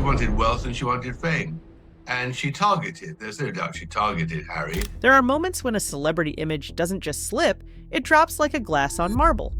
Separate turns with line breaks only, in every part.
wanted wealth and she wanted fame. And there's no doubt she targeted Harry.
There are moments when a celebrity image doesn't just slip, it drops like a glass on marble.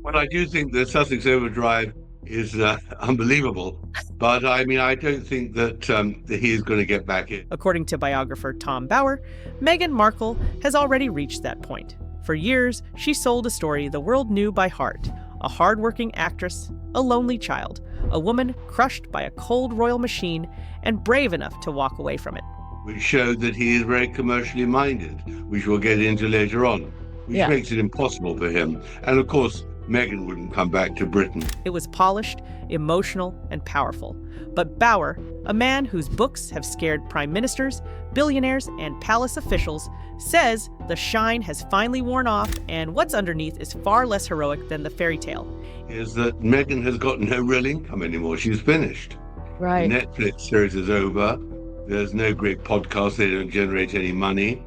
Well, I do think the Sussex overdrive is unbelievable. But I don't think that he is going to get back in.
According to biographer Tom Bower, Meghan Markle has already reached that point. For years, she sold a story the world knew by heart. A hard-working actress, a lonely child, a woman crushed by a cold royal machine and brave enough to walk away from it.
Which showed that he is very commercially minded, which we'll get into later on, which makes it impossible for him. And of course, Meghan wouldn't come back to Britain.
It was polished, emotional, and powerful. But Bower, a man whose books have scared prime ministers, billionaires, and palace officials, says the shine has finally worn off and what's underneath is far less heroic than the fairy tale.
Is that Meghan has got no real income anymore. She's finished.
Right.
The Netflix series is over. There's no great podcast. They don't generate any money.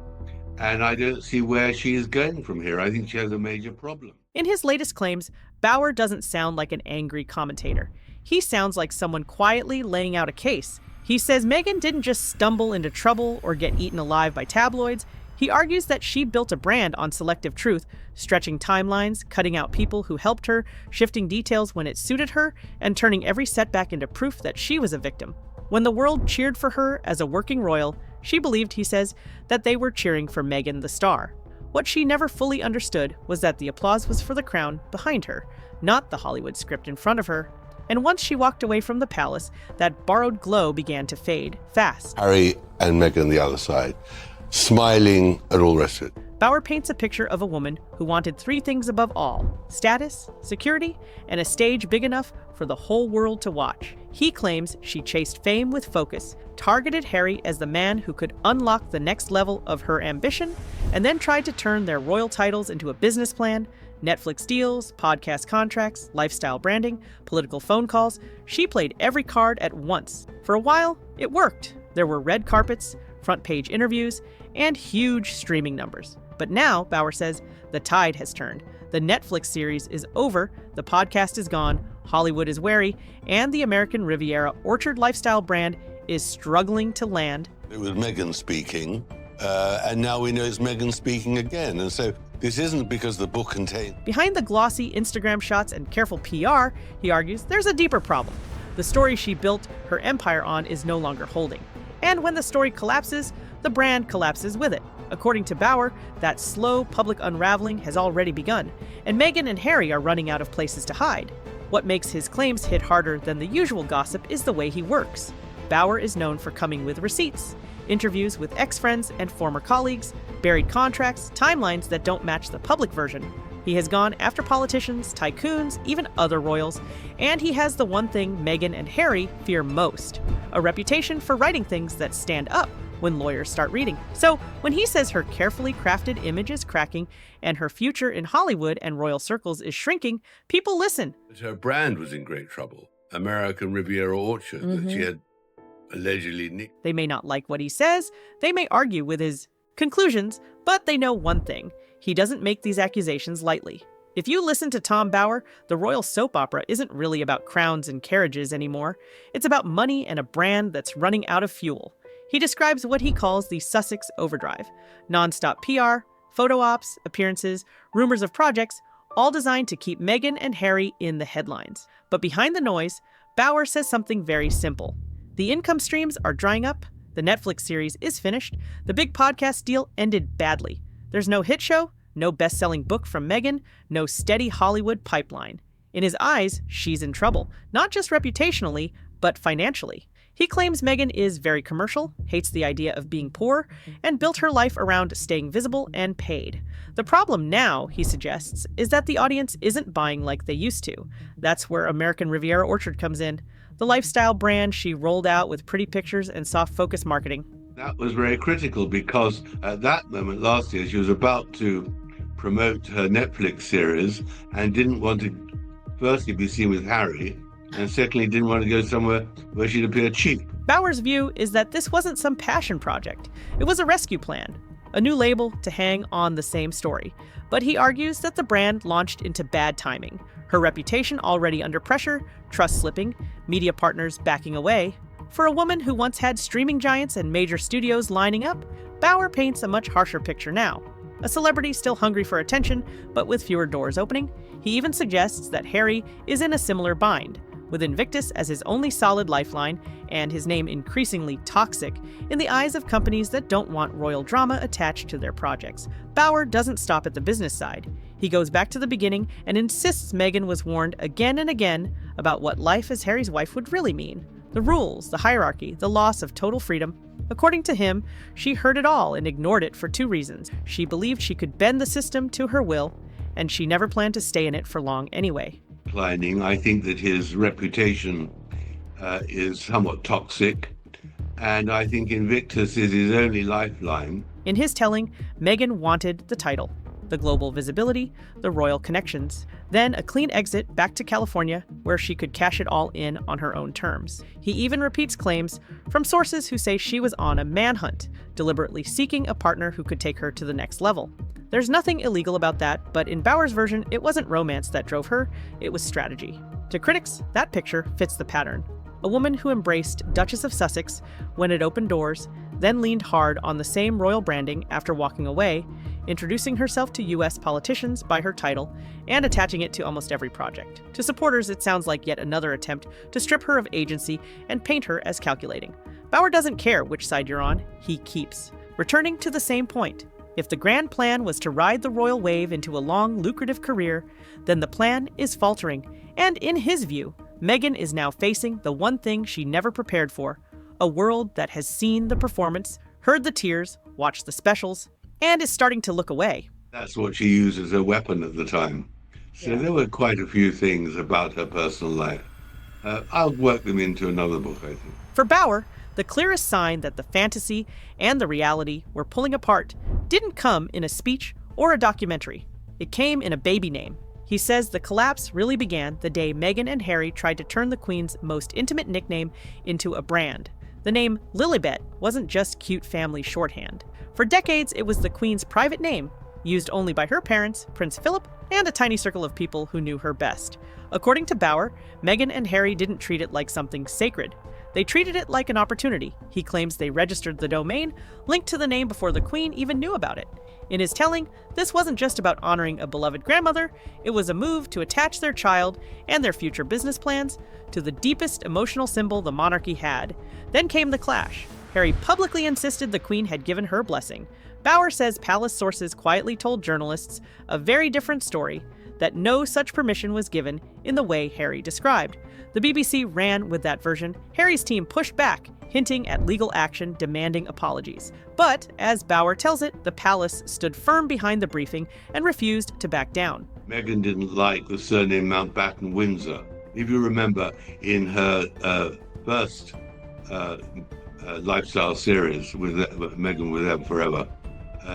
And I don't see where she is going from here. I think she has a major problem.
In his latest claims, Bower doesn't sound like an angry commentator. He sounds like someone quietly laying out a case. He says Meghan didn't just stumble into trouble or get eaten alive by tabloids. He argues that she built a brand on selective truth, stretching timelines, cutting out people who helped her, shifting details when it suited her, and turning every setback into proof that she was a victim. When the world cheered for her as a working royal, she believed, he says, that they were cheering for Meghan the star. What she never fully understood was that the applause was for the crown behind her, not the Hollywood script in front of her. And once she walked away from the palace, that borrowed glow began to fade fast.
Harry and Meghan on the other side, smiling and all the rest of it.
Bower paints a picture of a woman who wanted three things above all: status, security, and a stage big enough for the whole world to watch. He claims she chased fame with focus, targeted Harry as the man who could unlock the next level of her ambition, and then tried to turn their royal titles into a business plan. Netflix deals, podcast contracts, lifestyle branding, political phone calls. She played every card at once. For a while, it worked. There were red carpets, front page interviews, and huge streaming numbers. But now, Bower says, the tide has turned. The Netflix series is over, the podcast is gone, Hollywood is wary, and the American Riviera orchard lifestyle brand is struggling to land.
It was Meghan speaking, and now we know it's Meghan speaking again. And so this isn't because the book contains...
Behind the glossy Instagram shots and careful PR, he argues, there's a deeper problem. The story she built her empire on is no longer holding. And when the story collapses, the brand collapses with it. According to Bower, that slow public unraveling has already begun, and Meghan and Harry are running out of places to hide. What makes his claims hit harder than the usual gossip is the way he works. Bower is known for coming with receipts, interviews with ex-friends and former colleagues, buried contracts, timelines that don't match the public version. He has gone after politicians, tycoons, even other royals, and he has the one thing Meghan and Harry fear most: a reputation for writing things that stand up when lawyers start reading. So when he says her carefully crafted image is cracking and her future in Hollywood and royal circles is shrinking, people listen.
Her brand was in great trouble. American Riviera Orchard that she had allegedly nicked.
They may not like what he says, they may argue with his conclusions, but they know one thing: he doesn't make these accusations lightly. If you listen to Tom Bower, the royal soap opera isn't really about crowns and carriages anymore. It's about money and a brand that's running out of fuel. He describes what he calls the Sussex overdrive: nonstop PR, photo ops, appearances, rumors of projects, all designed to keep Meghan and Harry in the headlines. But behind the noise, Bower says something very simple. The income streams are drying up, the Netflix series is finished, the big podcast deal ended badly. There's no hit show, no best-selling book from Meghan, no steady Hollywood pipeline. In his eyes, she's in trouble, not just reputationally, but financially. He claims Meghan is very commercial, hates the idea of being poor, and built her life around staying visible and paid. The problem now, he suggests, is that the audience isn't buying like they used to. That's where American Riviera Orchard comes in, the lifestyle brand she rolled out with pretty pictures and soft focus marketing.
That was very critical because at that moment last year, she was about to promote her Netflix series and didn't want to firstly be seen with Harry, and secondly didn't want to go somewhere where she'd appear cheap.
Bower's view is that this wasn't some passion project. It was a rescue plan, a new label to hang on the same story. But he argues that the brand launched into bad timing. Her reputation already under pressure, trust slipping, media partners backing away. For a woman who once had streaming giants and major studios lining up, Bauer paints a much harsher picture now. A celebrity still hungry for attention, but with fewer doors opening. He even suggests that Harry is in a similar bind, with Invictus as his only solid lifeline and his name increasingly toxic in the eyes of companies that don't want royal drama attached to their projects. Bauer doesn't stop at the business side. He goes back to the beginning and insists Meghan was warned again and again about what life as Harry's wife would really mean. The rules, the hierarchy, the loss of total freedom. According to him, she heard it all and ignored it for two reasons. She believed she could bend the system to her will, and she never planned to stay in it for long anyway.
Declining. I think that his reputation is somewhat toxic, and I think Invictus is his only lifeline.
In his telling, Meghan wanted the title, the global visibility, the royal connections, then a clean exit back to California where she could cash it all in on her own terms. He even repeats claims from sources who say she was on a manhunt, deliberately seeking a partner who could take her to the next level. There's nothing illegal about that, but in Bauer's version, it wasn't romance that drove her, it was strategy. To critics, that picture fits the pattern. A woman who embraced Duchess of Sussex when it opened doors, then leaned hard on the same royal branding after walking away, introducing herself to U.S. politicians by her title and attaching it to almost every project. To supporters, it sounds like yet another attempt to strip her of agency and paint her as calculating. Bauer doesn't care which side you're on, he keeps. Returning to the same point. If the grand plan was to ride the royal wave into a long, lucrative career, then the plan is faltering. And in his view, Meghan is now facing the one thing she never prepared for, a world that has seen the performance, heard the tears, watched the specials, and is starting to look away.
That's what she used as a weapon at the time. So there were quite a few things about her personal life. I'll work them into another book, I think.
For Bauer, the clearest sign that the fantasy and the reality were pulling apart didn't come in a speech or a documentary. It came in a baby name. He says the collapse really began the day Meghan and Harry tried to turn the Queen's most intimate nickname into a brand. The name Lilibet wasn't just cute family shorthand. For decades, it was the Queen's private name, used only by her parents, Prince Philip, and a tiny circle of people who knew her best. According to Bauer, Meghan and Harry didn't treat it like something sacred. They treated it like an opportunity. He claims they registered the domain, linked to the name before the Queen even knew about it. In his telling, this wasn't just about honoring a beloved grandmother, it was a move to attach their child and their future business plans to the deepest emotional symbol the monarchy had. Then came the clash. Harry publicly insisted the Queen had given her blessing. Bauer says palace sources quietly told journalists a very different story, that no such permission was given in the way Harry described. The BBC ran with that version. Harry's team pushed back, hinting at legal action demanding apologies. But, as Bauer tells it, the palace stood firm behind the briefing and refused to back down.
Meghan didn't like the surname Mountbatten Windsor. If you remember, in her first lifestyle series with Meghan with Them Forever,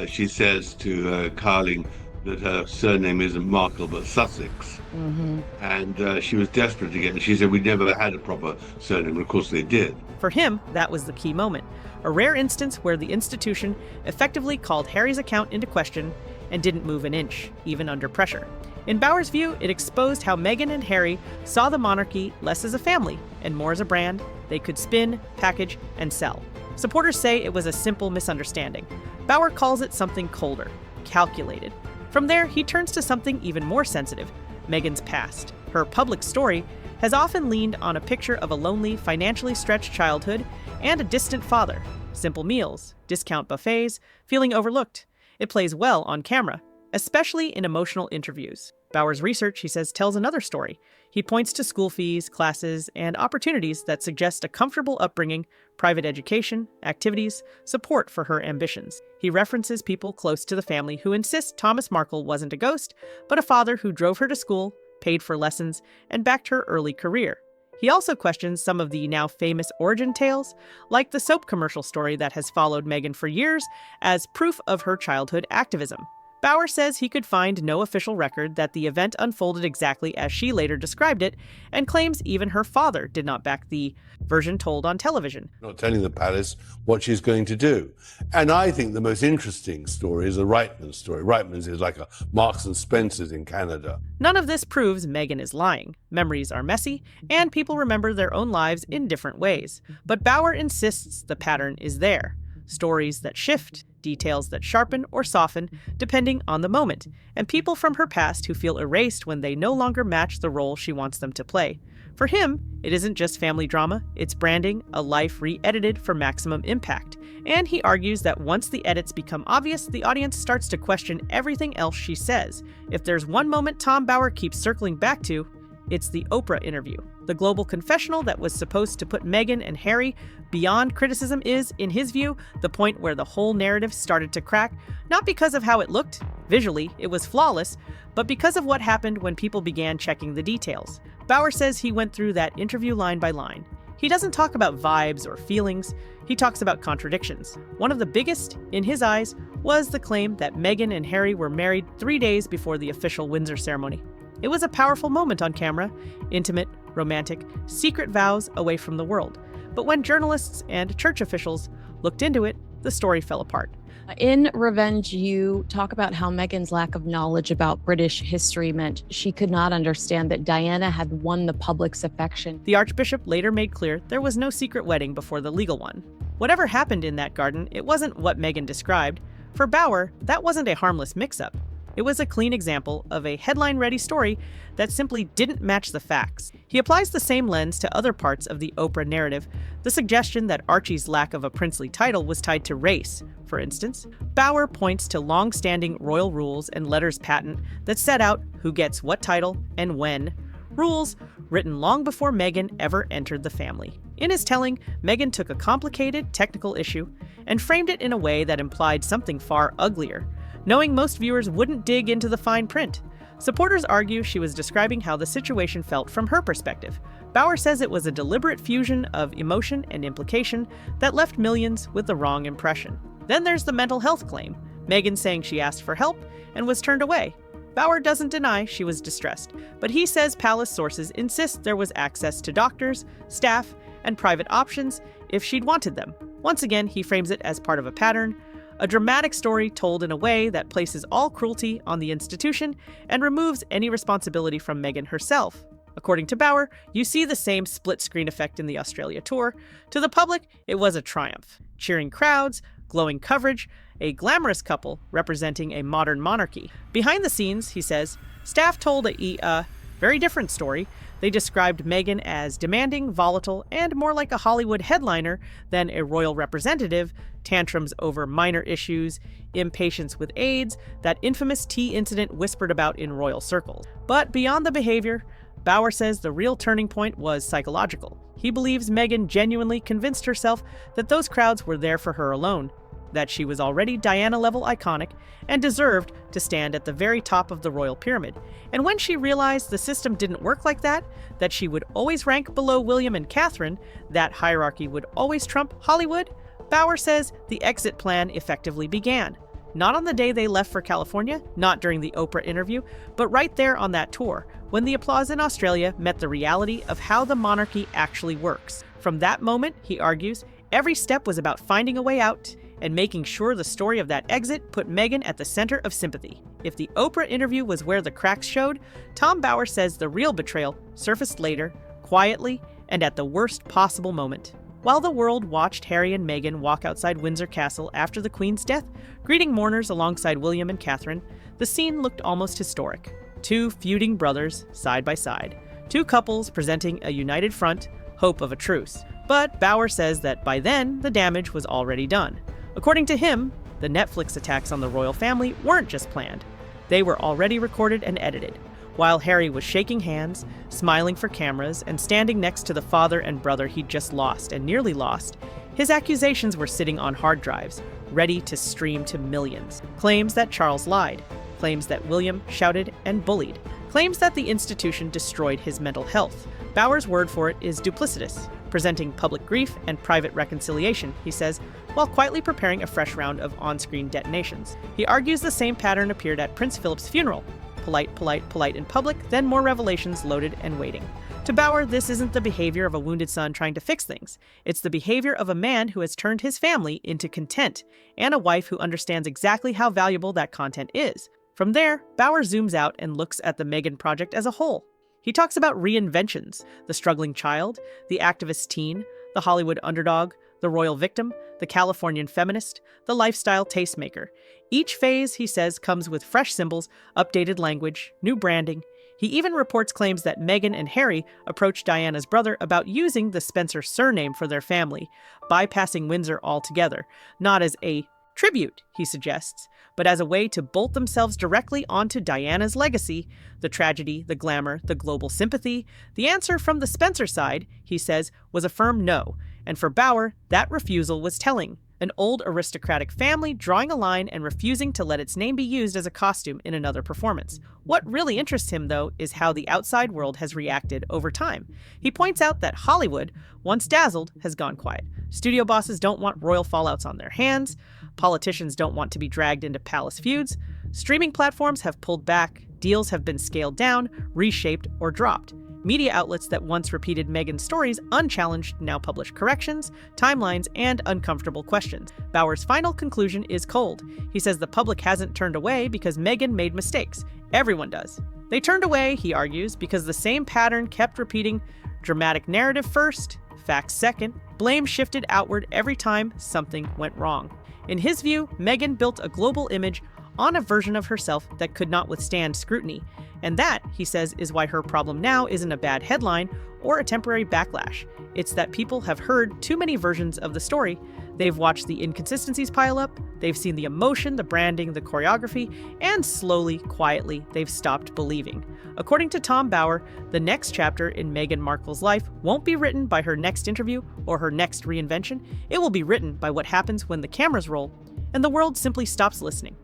she says to Carling that her surname isn't Markle but Sussex.
Mm-hmm.
And she was desperate to get it. She said we never had a proper surname, and of course they did.
For him, that was the key moment. A rare instance where the institution effectively called Harry's account into question and didn't move an inch, even under pressure. In Bauer's view, it exposed how Meghan and Harry saw the monarchy less as a family and more as a brand they could spin, package, and sell. Supporters say it was a simple misunderstanding. Bauer calls it something colder, calculated. From there, he turns to something even more sensitive, Meghan's past. Her public story has often leaned on a picture of a lonely, financially stretched childhood and a distant father. Simple meals, discount buffets, feeling overlooked. It plays well on camera, especially in emotional interviews. Bauer's research, he says, tells another story. He points to school fees, classes, and opportunities that suggest a comfortable upbringing, private education, activities, support for her ambitions. He references people close to the family who insist Thomas Markle wasn't a ghost, but a father who drove her to school, paid for lessons, and backed her early career. He also questions some of the now famous origin tales, like the soap commercial story that has followed Meghan for years, as proof of her childhood activism. Bauer says he could find no official record that the event unfolded exactly as she later described it, and claims even her father did not back the version told on television.
Not telling the palace what she's going to do. And I think the most interesting story is the Reitman story. Reitman's is like a Marks and Spencer's in Canada.
None of this proves Meghan is lying. Memories are messy, and people remember their own lives in different ways. But Bauer insists the pattern is there. Stories that shift, details that sharpen or soften depending on the moment, and people from her past who feel erased when they no longer match the role she wants them to play. For him, it isn't just family drama, it's branding, a life re-edited for maximum impact. And he argues that once the edits become obvious, the audience starts to question everything else she says. If there's one moment Tom Bauer keeps circling back to, it's the Oprah interview. The global confessional that was supposed to put Meghan and Harry beyond criticism is, in his view, the point where the whole narrative started to crack, not because of how it looked, visually, it was flawless, but because of what happened when people began checking the details. Bauer says he went through that interview line by line. He doesn't talk about vibes or feelings, he talks about contradictions. One of the biggest, in his eyes, was the claim that Meghan and Harry were married 3 days before the official Windsor ceremony. It was a powerful moment on camera, intimate, romantic, secret vows away from the world. But when journalists and church officials looked into it, the story fell apart.
In Revenge, you talk about how Meghan's lack of knowledge about British history meant she could not understand that Diana had won the public's affection.
The Archbishop later made clear there was no secret wedding before the legal one. Whatever happened in that garden, it wasn't what Meghan described. For Bauer, that wasn't a harmless mix-up. It was a clean example of a headline-ready story that simply didn't match the facts. He applies the same lens to other parts of the Oprah narrative, the suggestion that Archie's lack of a princely title was tied to race, for instance. Bauer points to long-standing royal rules and letters patent that set out who gets what title and when, rules written long before Meghan ever entered the family. In his telling, Meghan took a complicated technical issue and framed it in a way that implied something far uglier, knowing most viewers wouldn't dig into the fine print. Supporters argue she was describing how the situation felt from her perspective. Bauer says it was a deliberate fusion of emotion and implication that left millions with the wrong impression. Then there's the mental health claim, Meghan saying she asked for help and was turned away. Bauer doesn't deny she was distressed, but he says palace sources insist there was access to doctors, staff, and private options if she'd wanted them. Once again, he frames it as part of a pattern, a dramatic story told in a way that places all cruelty on the institution and removes any responsibility from Meghan herself. According to Bauer, you see the same split-screen effect in the Australia tour. To the public, it was a triumph. Cheering crowds, glowing coverage, a glamorous couple representing a modern monarchy. Behind the scenes, he says, staff told a very different story. They described Meghan as demanding, volatile, and more like a Hollywood headliner than a royal representative, tantrums over minor issues, impatience with aides, that infamous tea incident whispered about in royal circles. But beyond the behavior, Bauer says the real turning point was psychological. He believes Meghan genuinely convinced herself that those crowds were there for her alone, that she was already Diana-level iconic and deserved to stand at the very top of the royal pyramid. And when she realized the system didn't work like that she would always rank below William and Catherine, that hierarchy would always trump Hollywood, Bauer says the exit plan effectively began. Not on the day they left for California, not during the Oprah interview, but right there on that tour, when the applause in Australia met the reality of how the monarchy actually works. From that moment, he argues, every step was about finding a way out and making sure the story of that exit put Meghan at the center of sympathy. If the Oprah interview was where the cracks showed, Tom Bauer says the real betrayal surfaced later, quietly, and at the worst possible moment. While the world watched Harry and Meghan walk outside Windsor Castle after the Queen's death, greeting mourners alongside William and Catherine, the scene looked almost historic. Two feuding brothers, side by side. Two couples presenting a united front, hope of a truce. But Bauer says that by then, the damage was already done. According to him, the Netflix attacks on the royal family weren't just planned. They were already recorded and edited. While Harry was shaking hands, smiling for cameras, and standing next to the father and brother he'd just lost and nearly lost, his accusations were sitting on hard drives, ready to stream to millions. Claims that Charles lied. Claims that William shouted and bullied. Claims that the institution destroyed his mental health. Bauer's word for it is duplicitous, presenting public grief and private reconciliation, he says, while quietly preparing a fresh round of on-screen detonations. He argues the same pattern appeared at Prince Philip's funeral. Polite, polite, polite in public, then more revelations loaded and waiting. To Bauer, this isn't the behavior of a wounded son trying to fix things. It's the behavior of a man who has turned his family into content, and a wife who understands exactly how valuable that content is. From there, Bauer zooms out and looks at the Meghan project as a whole. He talks about reinventions, the struggling child, the activist teen, the Hollywood underdog, the royal victim, the Californian feminist, the lifestyle tastemaker. Each phase, he says, comes with fresh symbols, updated language, new branding. He even reports claims that Meghan and Harry approached Diana's brother about using the Spencer surname for their family, bypassing Windsor altogether, not as a tribute, he suggests, but as a way to bolt themselves directly onto Diana's legacy, the tragedy, the glamour, the global sympathy. The answer from the Spencer side, he says, was a firm no, and for Bauer, that refusal was telling. An old aristocratic family drawing a line and refusing to let its name be used as a costume in another performance. What really interests him, though, is how the outside world has reacted over time. He points out that Hollywood, once dazzled, has gone quiet. Studio bosses don't want royal fallouts on their hands. Politicians don't want to be dragged into palace feuds. Streaming platforms have pulled back. Deals have been scaled down, reshaped, or dropped. Media outlets that once repeated Meghan's stories unchallenged now publish corrections, timelines, and uncomfortable questions. Bauer's final conclusion is cold. He says the public hasn't turned away because Meghan made mistakes. Everyone does. They turned away, he argues, because the same pattern kept repeating: dramatic narrative first, facts second, blame shifted outward every time something went wrong. In his view, Meghan built a global image on a version of herself that could not withstand scrutiny. And that, he says, is why her problem now isn't a bad headline or a temporary backlash. It's that people have heard too many versions of the story. They've watched the inconsistencies pile up, they've seen the emotion, the branding, the choreography, and slowly, quietly, they've stopped believing. According to Tom Bauer, the next chapter in Meghan Markle's life won't be written by her next interview or her next reinvention. It will be written by what happens when the cameras roll and the world simply stops listening.